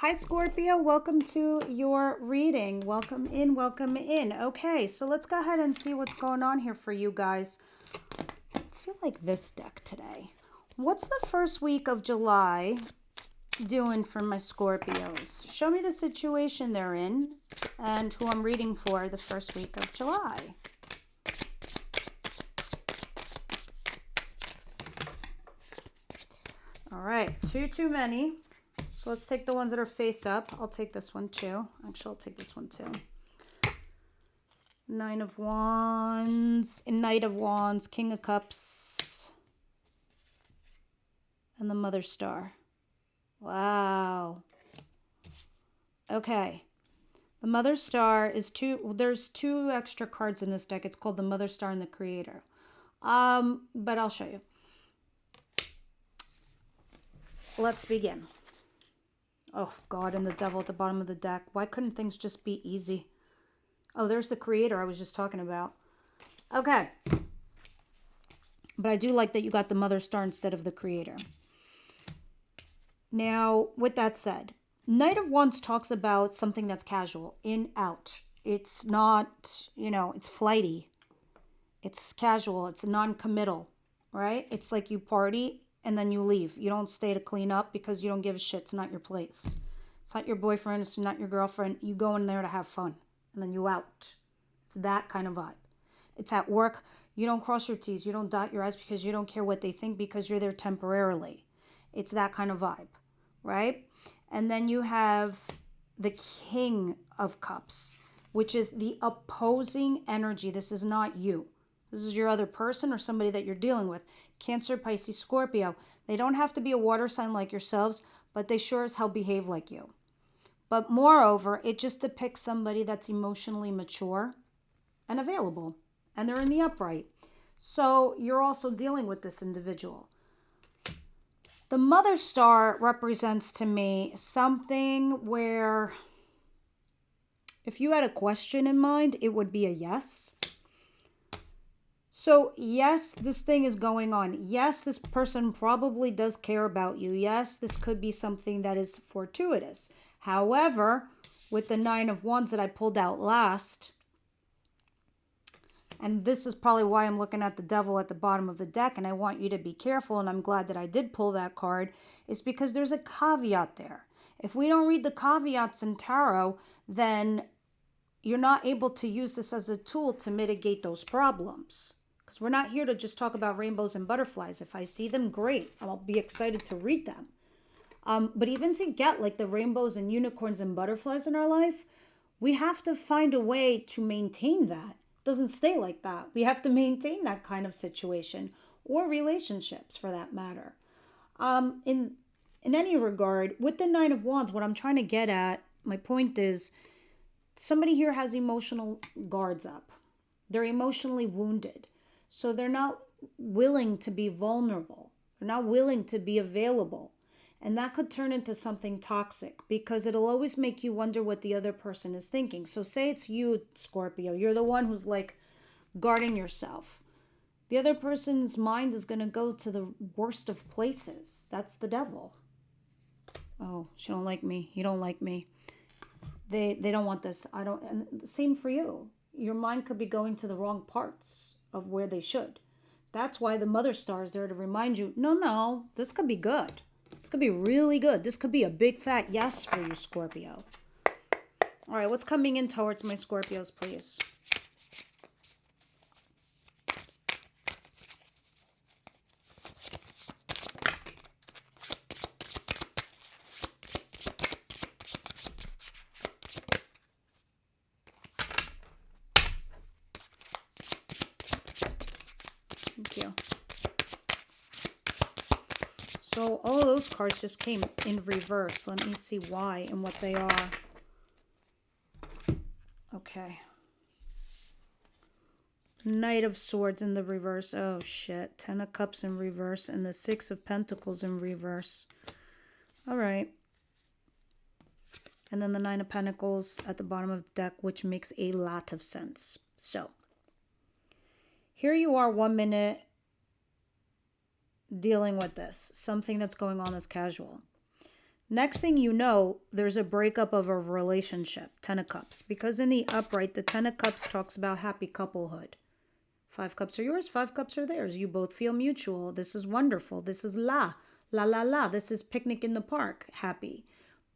Hi, Scorpio. Welcome to your reading. Welcome in, welcome in. Okay, so let's go ahead and see what's going on here for you guys. I feel like this deck today. What's the first week of July doing for my Scorpios? Show me the situation they're in and who I'm reading for the first week of July. All right, too many. So let's take the ones that are face up. I'll take this one too. Actually, I'll take this one too. Nine of Wands, Knight of Wands, King of Cups, and the Mother Star. Wow. Okay. The Mother Star is there's two extra cards in this deck. It's called the Mother Star and the Creator. But I'll show you. Let's begin. Oh, God, and the Devil at the bottom of the deck. Why couldn't things just be easy? Oh, there's the Creator I was just talking about. Okay. But I do like that you got the Mother Star instead of the Creator. Now, with that said, Knight of Wands talks about something that's casual, in, out. It's not, it's flighty. It's casual. It's non-committal, right? It's like you party and then you leave. You don't stay to clean up because you don't give a shit. It's not your place. It's not your boyfriend. It's not your girlfriend. You go in there to have fun and then you out. It's that kind of vibe. It's at work. You don't cross your T's. You don't dot your I's because you don't care what they think because you're there temporarily. It's that kind of vibe, right? And then you have the King of Cups, which is the opposing energy. This is not you. This is your other person or somebody that you're dealing with. Cancer, Pisces, Scorpio. They don't have to be a water sign like yourselves, but they sure as hell behave like you. But moreover, it just depicts somebody that's emotionally mature and available. And they're in the upright. So you're also dealing with this individual. The Mother Star represents to me something where if you had a question in mind, it would be a yes. So yes, this thing is going on. Yes, this person probably does care about you. Yes, this could be something that is fortuitous. However, with the Nine of Wands that I pulled out last, and this is probably why I'm looking at the Devil at the bottom of the deck, and I want you to be careful, and I'm glad that I did pull that card, is because there's a caveat there. If we don't read the caveats in tarot, then you're not able to use this as a tool to mitigate those problems. Because we're not here to just talk about rainbows and butterflies. If I see them, great. I'll be excited to read them. But even to get like the rainbows and unicorns and butterflies in our life, we have to find a way to maintain that. It doesn't stay like that. We have to maintain that kind of situation or relationships for that matter. In any regard, with the Nine of Wands, what I'm trying to get at, my point is, somebody here has emotional guards up. They're emotionally wounded. So they're not willing to be vulnerable. They're not willing to be available. And that could turn into something toxic because it'll always make you wonder what the other person is thinking. So say it's you, Scorpio. You're the one who's like guarding yourself. The other person's mind is going to go to the worst of places. That's the Devil. Oh, she don't like me. You don't like me. They don't want this. I don't. And the same for you. Your mind could be going to the wrong parts of where they should. That's why the Mother Star is there to remind you, no, this could be good. This could be really good. This could be a big fat yes for you, Scorpio. All right, what's coming in towards my Scorpios, please? Thank you. So all of those cards just came in reverse. Let me see why and what they are. Okay. Knight of Swords in the reverse. Oh, shit. Ten of Cups in reverse and the Six of Pentacles in reverse. All right. And then the Nine of Pentacles at the bottom of the deck, which makes a lot of sense. So here you are 1 minute dealing with this, something that's going on that's casual. Next thing you know, there's a breakup of a relationship, 10 of Cups. Because in the upright, the 10 of Cups talks about happy couplehood. 5 cups are yours, 5 cups are theirs. You both feel mutual. This is wonderful. This is la, la, la, la. This is picnic in the park, happy.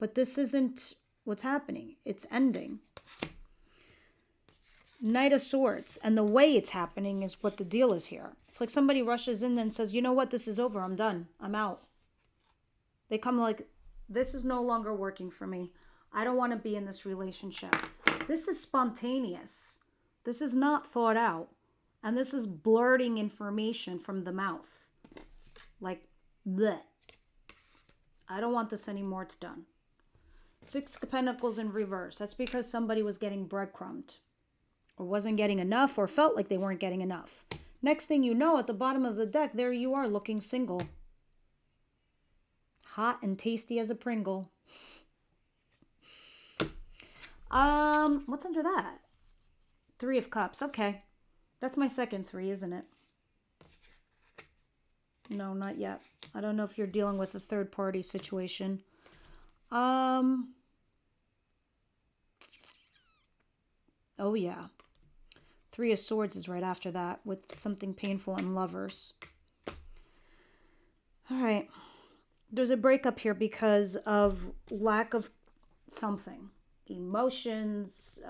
But this isn't what's happening. It's ending. Knight of Swords. And the way it's happening is what the deal is here. It's like somebody rushes in and says, you know what, this is over. I'm done. I'm out. They come like, this is no longer working for me. I don't want to be in this relationship. This is spontaneous. This is not thought out. And this is blurting information from the mouth. Like, bleh. I don't want this anymore. It's done. 6 of Pentacles in reverse. That's because somebody was getting breadcrumbed. Or wasn't getting enough, or felt like they weren't getting enough. Next thing you know, at the bottom of the deck, there you are looking single. Hot and tasty as a Pringle. What's under that? 3 of Cups. Okay. That's my second 3, isn't it? No, not yet. I don't know if you're dealing with a third party situation. Oh yeah. 3 of Swords is right after that with something painful in Lovers. All right. There's a breakup here because of lack of something. Emotions,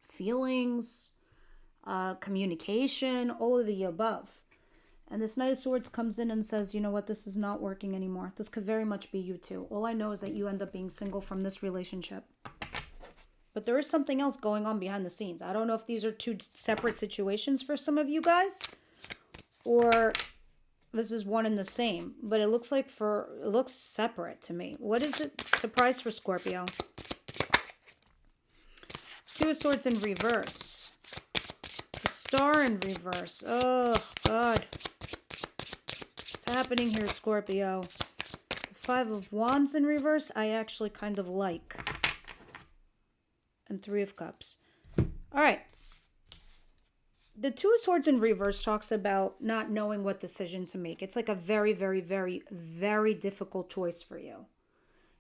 feelings, communication, all of the above. And this Knight of Swords comes in and says, you know what, this is not working anymore. This could very much be you too. All I know is that you end up being single from this relationship. But there is something else going on behind the scenes. I don't know if these are 2 separate situations for some of you guys, or this is one and the same, but it looks like it looks separate to me. What is it? Surprise for Scorpio. 2 of Swords in reverse. The Star in reverse. Oh, God. What's happening here, Scorpio? The 5 of Wands in reverse, I actually kind of like. And 3 of Cups. All right. The 2 of Swords in reverse talks about not knowing what decision to make. It's like a very, very, very, very difficult choice for you.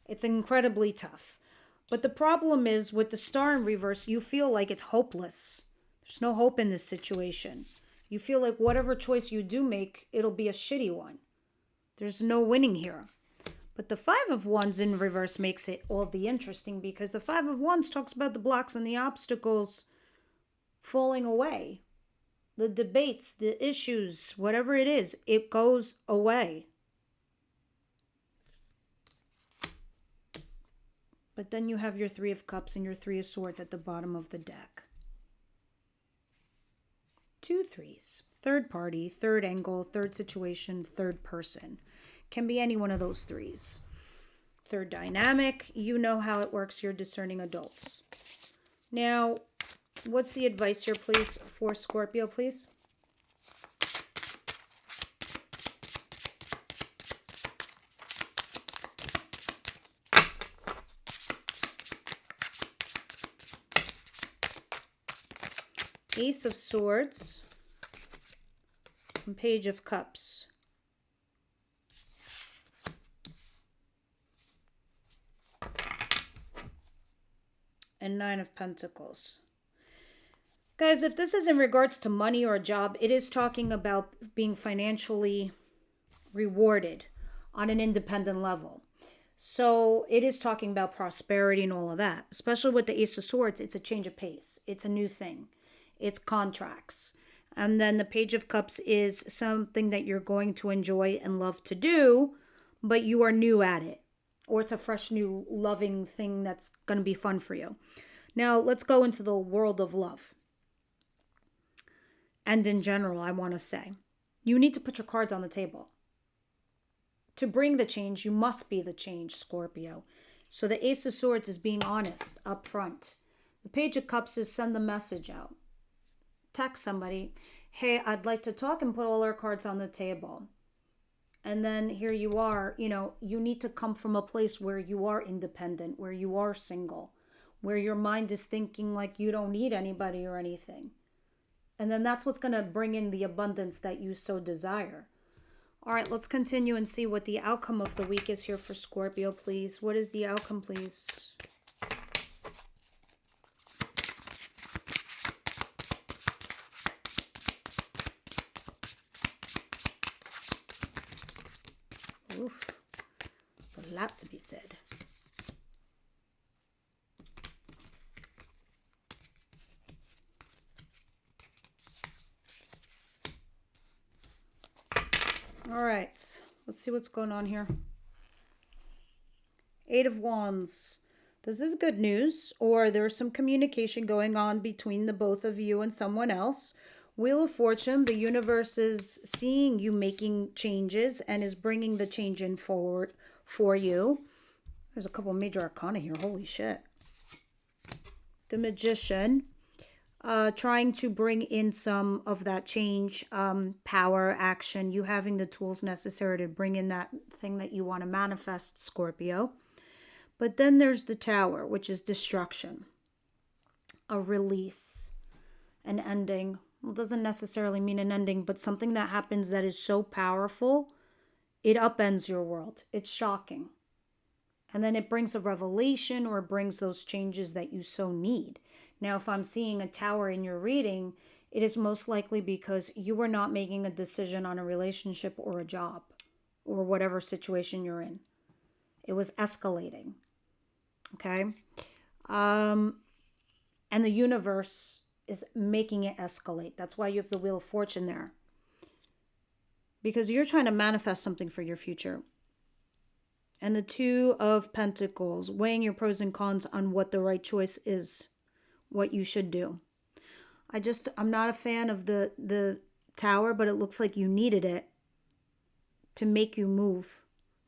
It's incredibly tough. But the problem is with the Star in reverse, you feel like it's hopeless. There's no hope in this situation. You feel like whatever choice you do make, it'll be a shitty one. There's no winning here. But the 5 of Wands in reverse makes it all the interesting, because the 5 of Wands talks about the blocks and the obstacles falling away. The debates, the issues, whatever it is, it goes away. But then you have your 3 of Cups and your 3 of Swords at the bottom of the deck. 2 threes. Third party, third angle, third situation, third person. Can be any one of those 3s. Third dynamic. You know how it works. You're discerning adults. Now, what's the advice here, please, for Scorpio, please? Ace of Swords and Page of Cups. And 9 of Pentacles. Guys, if this is in regards to money or a job, it is talking about being financially rewarded on an independent level. So it is talking about prosperity and all of that. Especially with the Ace of Swords, it's a change of pace. It's a new thing. It's contracts. And then the Page of Cups is something that you're going to enjoy and love to do, but you are new at it. Or it's a fresh, new, loving thing that's going to be fun for you. Now, let's go into the world of love. And in general, I want to say, you need to put your cards on the table. To bring the change, you must be the change, Scorpio. So the Ace of Swords is being honest up front. The Page of Cups is send the message out. Text somebody, hey, I'd like to talk, and put all our cards on the table. And then here you are, you need to come from a place where you are independent, where you are single, where your mind is thinking like you don't need anybody or anything. And then that's what's going to bring in the abundance that you so desire. All right, let's continue and see what the outcome of the week is here for Scorpio, please. What is the outcome, please? Oof. There's a lot to be said. All right, let's see what's going on here. Eight of Wands. This is good news, or there's some communication going on between the both of you and someone else. Wheel of Fortune, the universe is seeing you making changes and is bringing the change in forward for you. There's a couple major arcana here. Holy shit. The Magician. Trying to bring in some of that change, power, action, you having the tools necessary to bring in that thing that you want to manifest, Scorpio. But then there's the Tower, which is destruction, a release, an ending. Well, it doesn't necessarily mean an ending, but something that happens that is so powerful, it upends your world. It's shocking. And then it brings a revelation or brings those changes that you so need. Now, if I'm seeing a Tower in your reading, it is most likely because you were not making a decision on a relationship or a job or whatever situation you're in. It was escalating. Okay? And the universe is making it escalate. That's why you have the Wheel of Fortune there. Because you're trying to manifest something for your future. And the Two of Pentacles, weighing your pros and cons on what the right choice is, what you should do. I'm not a fan of the Tower, but it looks like you needed it to make you move,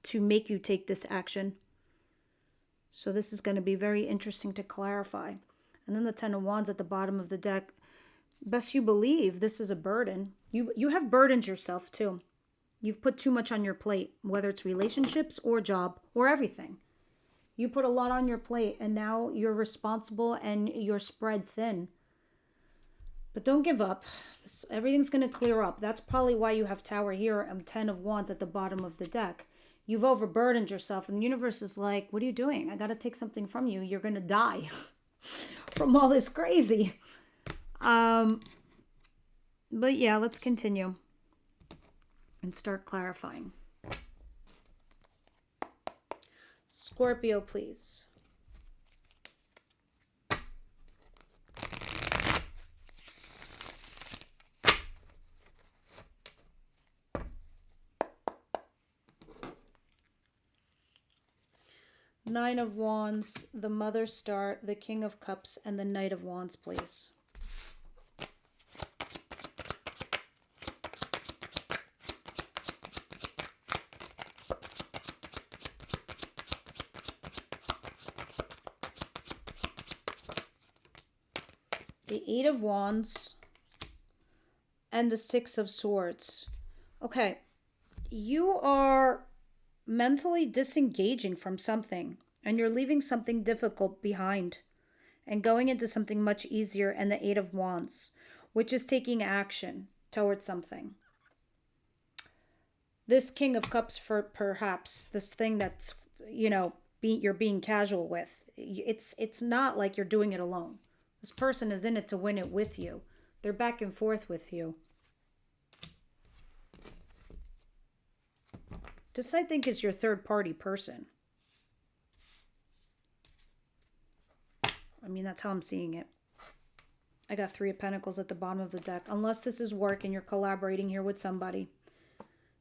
to make you take this action. So this is going to be very interesting to clarify. And then the Ten of Wands at the bottom of the deck. Best you believe, this is a burden. You have burdened yourself too. You've put too much on your plate, whether it's relationships or job or everything. You put a lot on your plate and now you're responsible and you're spread thin. But don't give up. Everything's going to clear up. That's probably why you have Tower here and Ten of Wands at the bottom of the deck. You've overburdened yourself and the universe is like, what are you doing? I got to take something from you. You're going to die from all this crazy. But yeah, let's continue and start clarifying. Scorpio, please. Nine of Wands, the Mother Star, the King of Cups, and the Knight of Wands, please. The Eight of Wands and the Six of Swords. Okay, you are mentally disengaging from something and you're leaving something difficult behind and going into something much easier, and the Eight of Wands, which is taking action towards something. This King of Cups, for perhaps this thing that's, you're being casual with. It's not like you're doing it alone. This person is in it to win it with you. They're back and forth with you. This, I think, is your third party person. I mean, that's how I'm seeing it. I got Three of Pentacles at the bottom of the deck. Unless this is work and you're collaborating here with somebody.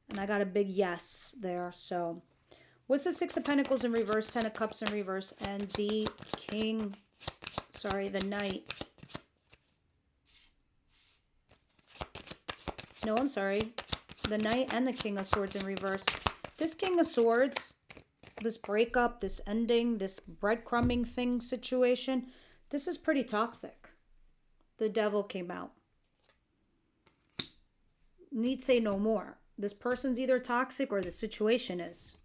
And I got a big yes there. So, what's the Six of Pentacles in reverse, Ten of Cups in reverse, and the the Knight. No, I'm sorry. The Knight and the King of Swords in reverse. This King of Swords, this breakup, this ending, this breadcrumbing thing situation, this is pretty toxic. The Devil came out. Need say no more. This person's either toxic or the situation is.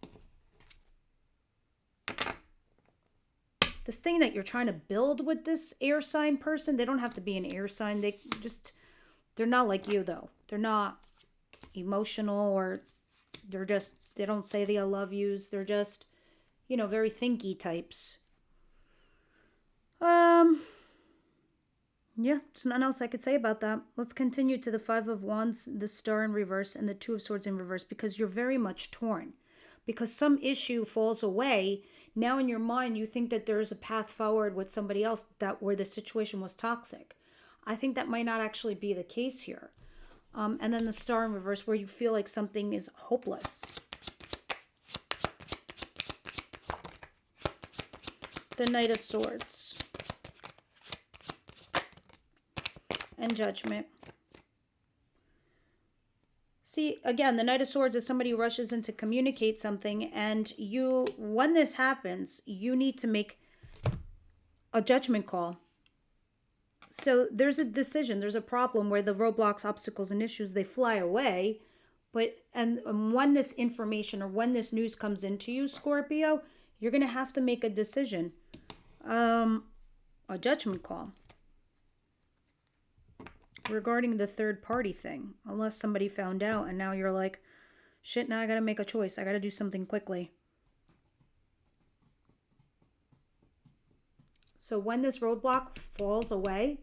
This thing that you're trying to build with this air sign person, they don't have to be an air sign. They're not like you though. They're not emotional or They don't say the I love yous. They're just, very thinky types. Yeah, there's nothing else I could say about that. Let's continue to the Five of Wands, the Star in reverse, and the Two of Swords in reverse, because you're very much torn. Because some issue falls away. Now in your mind, you think that there's a path forward with somebody else where the situation was toxic. I think that might not actually be the case here. And then the Star in reverse, where you feel like something is hopeless. The Knight of Swords. And Judgment. See, again, the Knight of Swords is somebody who rushes in to communicate something, and when this happens, you need to make a judgment call. So there's a decision, there's a problem where the roadblocks, obstacles, and issues, they fly away. And when this information or when this news comes into you, Scorpio, you're going to have to make a decision. A judgment call. Regarding the third party thing, unless somebody found out and now you're like, shit, now I gotta make a choice. I gotta do something quickly. So when this roadblock falls away,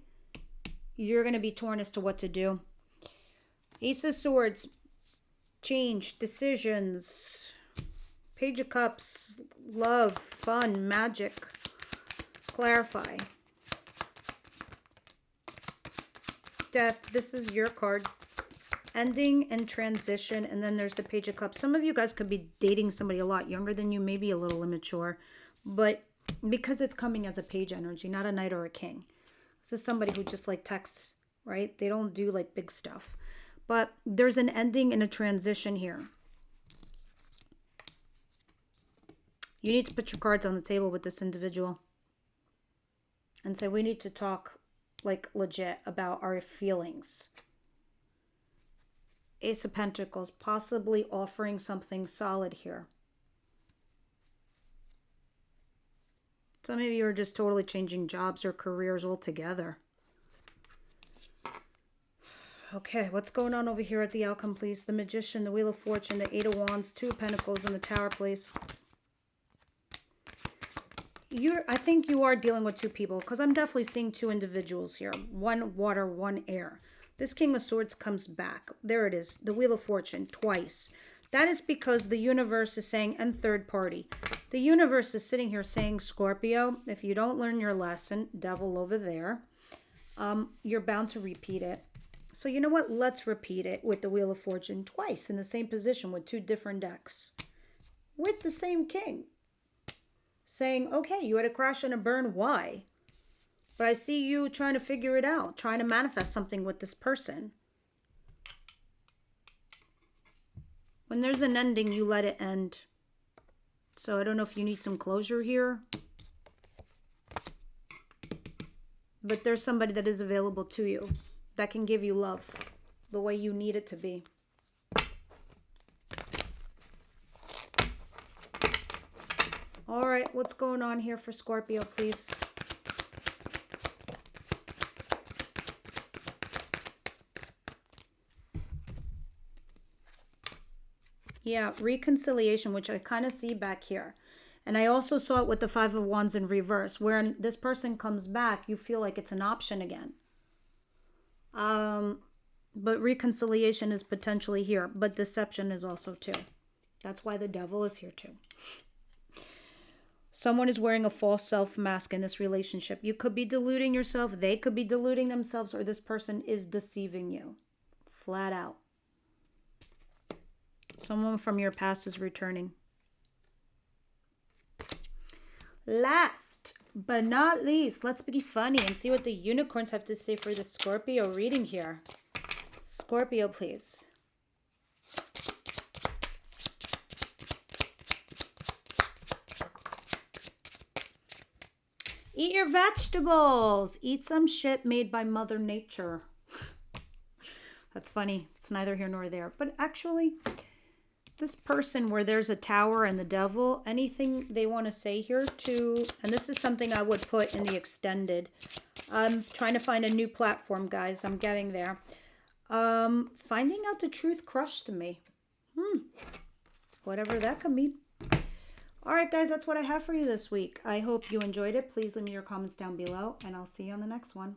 you're gonna be torn as to what to do. Ace of Swords, change, decisions, Page of Cups, love, fun, magic, clarify. Death, this is your card. Ending and transition, and then there's the Page of Cups. Some of you guys could be dating somebody a lot younger than you, maybe a little immature, but because it's coming as a page energy, not a knight or a king. This is somebody who just like texts, right? They don't do like big stuff. But there's an ending and a transition here. You need to put your cards on the table with this individual and say, we need to talk like legit about our feelings. Ace of Pentacles, possibly offering something solid here. Some of you are just totally changing jobs or careers altogether. Okay, what's going on over here at the outcome, please? The Magician, the Wheel of Fortune, the Eight of Wands, Two of Pentacles, and the Tower, please. I think you are dealing with two people, because I'm definitely seeing two individuals here. One water, one air. This King of Swords comes back. There it is. The Wheel of Fortune, twice. That is because the universe is saying, and third party. The universe is sitting here saying, Scorpio, if you don't learn your lesson, devil over there, you're bound to repeat it. So you know what? Let's repeat it with the Wheel of Fortune twice in the same position with two different decks. With the same king. Saying, okay, you had a crash and a burn. Why? But I see you trying to figure it out. Trying to manifest something with this person. When there's an ending, you let it end. So I don't know if you need some closure here. But there's somebody that is available to you. That can give you love. The way you need it to be. All right, what's going on here for Scorpio, please? Yeah, reconciliation, which I kind of see back here. And I also saw it with the Five of Wands in reverse, where this person comes back, you feel like it's an option again. But reconciliation is potentially here, but deception is also too. That's why the devil is here too. Someone is wearing a false self mask in this relationship. You could be deluding yourself. They could be deluding themselves, or this person is deceiving you. Flat out. Someone from your past is returning. Last but not least, let's be funny and see what the unicorns have to say for the Scorpio reading here. Scorpio, please. Eat your vegetables. Eat some shit made by Mother Nature. That's funny. It's neither here nor there. But actually, this person where there's a tower and the devil, anything they want to say here to, and this is something I would put in the extended. I'm trying to find a new platform, guys. I'm getting there. Finding out the truth crushed me. whatever that could mean. All right, guys, that's what I have for you this week. I hope you enjoyed it. Please leave me your comments down below, and I'll see you on the next one.